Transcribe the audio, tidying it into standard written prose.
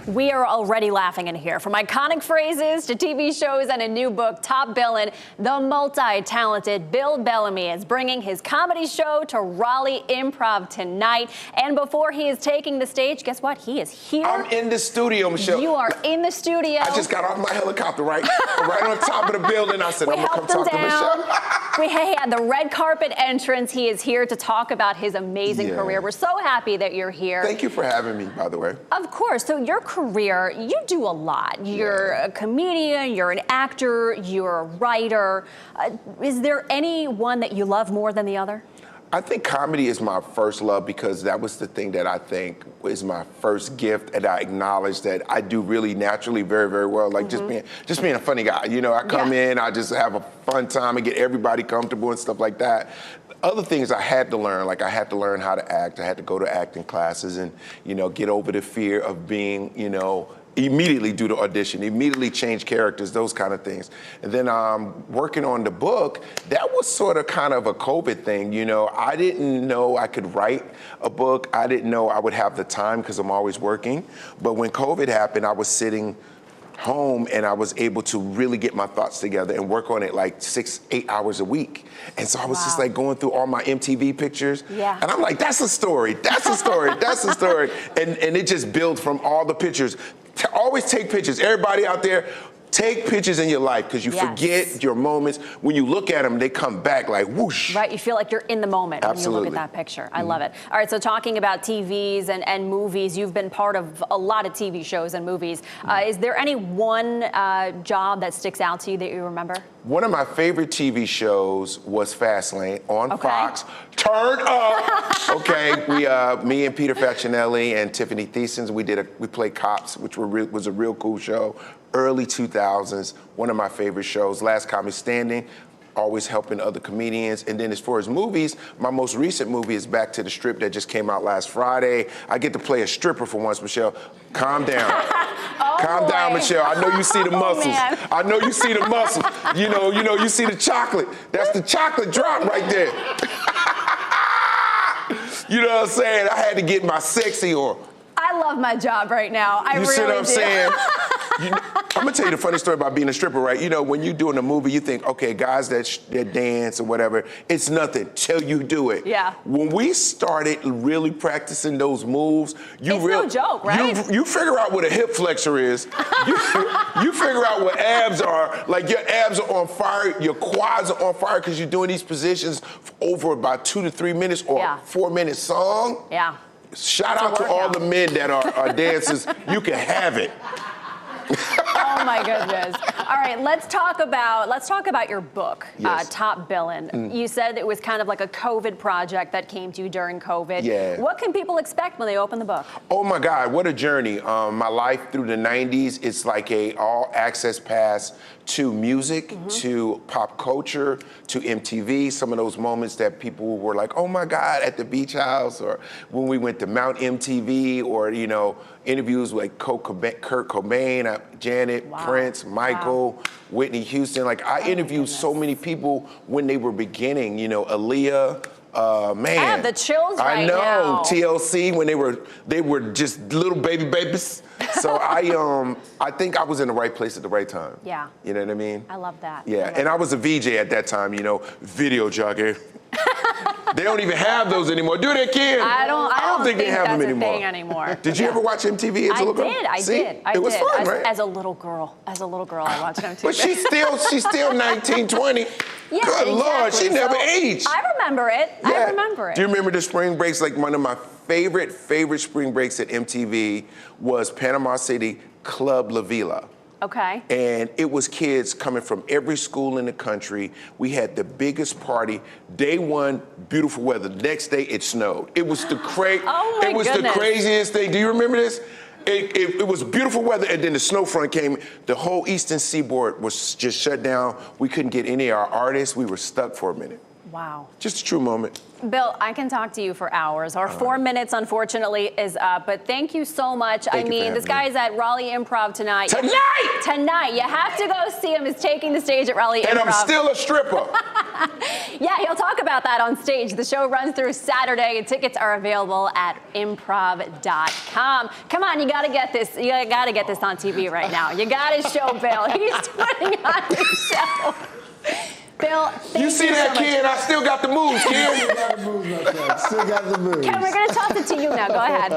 We are already laughing in here. From iconic phrases to TV shows and a new book, top billing, the multi-talented Bill Bellamy is bringing his comedy show to Raleigh Improv tonight. And before he is taking the stage, guess what? He is here. I'm in the studio, Michelle. You are in the studio. I just got off my helicopter, right on top of the building. I said, I'm going to come talk to Michelle. We had the red carpet entrance. He is here to talk about his amazing career. We're so happy that you're here. Thank you for having me, by the way. Of course. So your career, you do a lot. You're a comedian, you're an actor, you're a writer. Is there any one that you love more than the other? I think comedy is my first love because that was the thing that I think was my first gift, and I acknowledge that I do really naturally very, very well. Like just being a funny guy. You know, I come in, I just have a fun time and get everybody comfortable and stuff like that. Other things I had to learn, like I had to learn how to act. I had to go to acting classes and, you know, get over the fear of being, you know, immediately do the audition, immediately change characters, those kind of things. And then working on the book, that was sort of kind of a COVID thing, you know. I didn't know I could write a book. I didn't know I would have the time because I'm always working. But when COVID happened, I was sitting home and I was able to really get my thoughts together and work on it like 6-8 hours a week. And so I was just like going through all my MTV pictures. And I'm like, that's a story, that's a story, that's a story. And it just built from all the pictures. Always take pictures. Everybody out there, take pictures in your life because you forget your moments. When you look at them, they come back like whoosh. Right, you feel like you're in the moment when you look at that picture. I love it. All right, so talking about TVs and movies, you've been part of a lot of TV shows and movies. Is there any one job that sticks out to you that you remember? One of my favorite TV shows was Fastlane on Fox. Turn up! Okay, me and Peter Facinelli and Tiffany Thiessen, we played cops, which was a real cool show. Early 2000s, one of my favorite shows. Last Comic Standing, always helping other comedians. And then as far as movies, my most recent movie is Back to the Strip that just came out last Friday. I get to play a stripper for once, Michelle. Calm down. Calm down, Michelle. I know you see the muscles. I know you see the muscles. You know, you see the chocolate. That's the chocolate drop right there. You know what I'm saying? I had to get my sexy on. I love my job right now. I really do. You see what I'm saying? I'm gonna tell you the funny story about being a stripper, right? You know, when you're doing a movie, you think, okay, guys that dance or whatever, it's nothing till you do it. Yeah. When we started really practicing those moves, it's no joke, right? You figure out what a hip flexor is. you figure out what abs are. Like your abs are on fire, your quads are on fire because you're doing these positions for over about 2 to 3 minutes or a 4-minute song. Yeah. Shout out to all the men that are dancers. You can have it. Oh my goodness. All right, let's talk about your book, Top Billin'. You said it was kind of like a COVID project that came to you during COVID. Yeah. What can people expect when they open the book? Oh my God, what a journey. My life through the 90s, it's like a all access pass to music, to pop culture, to MTV, some of those moments that people were like, oh my God, at the beach house, or when we went to Mount MTV, or, you know, interviews with like Kurt Cobain, Janet, Prince, Michael, Whitney Houston. Like I interviewed so many people when they were beginning, you know, Aaliyah, man. I have the chills right now. I know, TLC, when they were just little babies. So I think I was in the right place at the right time. Yeah. You know what I mean? I love that. Yeah, and I was a VJ at that time, you know, video jockey. They don't even have those anymore, do they, kid? I don't think they have them that's a thing anymore. Did you ever watch MTV as a little girl? I did. It was fun, right? As a little girl, I watched MTV. But she's still 19, 20. Yeah, Good Lord, she never aged. I remember it. Yeah. I remember it. Do you remember the spring breaks? Like one of my favorite spring breaks at MTV was Panama City Club La Vila. Okay. And it was kids coming from every school in the country. We had the biggest party. Day one, beautiful weather. The next day, it snowed. It was the the craziest thing. Do you remember this? It was beautiful weather, and then the snow front came. The whole eastern seaboard was just shut down. We couldn't get any of our artists. We were stuck for a minute. Wow. Just a true moment. Bill, I can talk to you for hours. Our 4 minutes, unfortunately, is up. But thank you so much. Thank you for This having guy's at Raleigh Improv tonight. Tonight! You have to go see him. He's taking the stage at Raleigh And Improv. I'm still a stripper. Yeah, he'll talk about that on stage. The show runs through Saturday, and tickets are available at improv.com. Come on, you got to get this. You got to get this on TV right now. You got to show Bill. He's putting on the show. Bill, thank You see that, so much. kid? I still got the moves, kid. Still got the moves, my friend. Still got the moves. Ken, we're going to toss it to you now. Go ahead.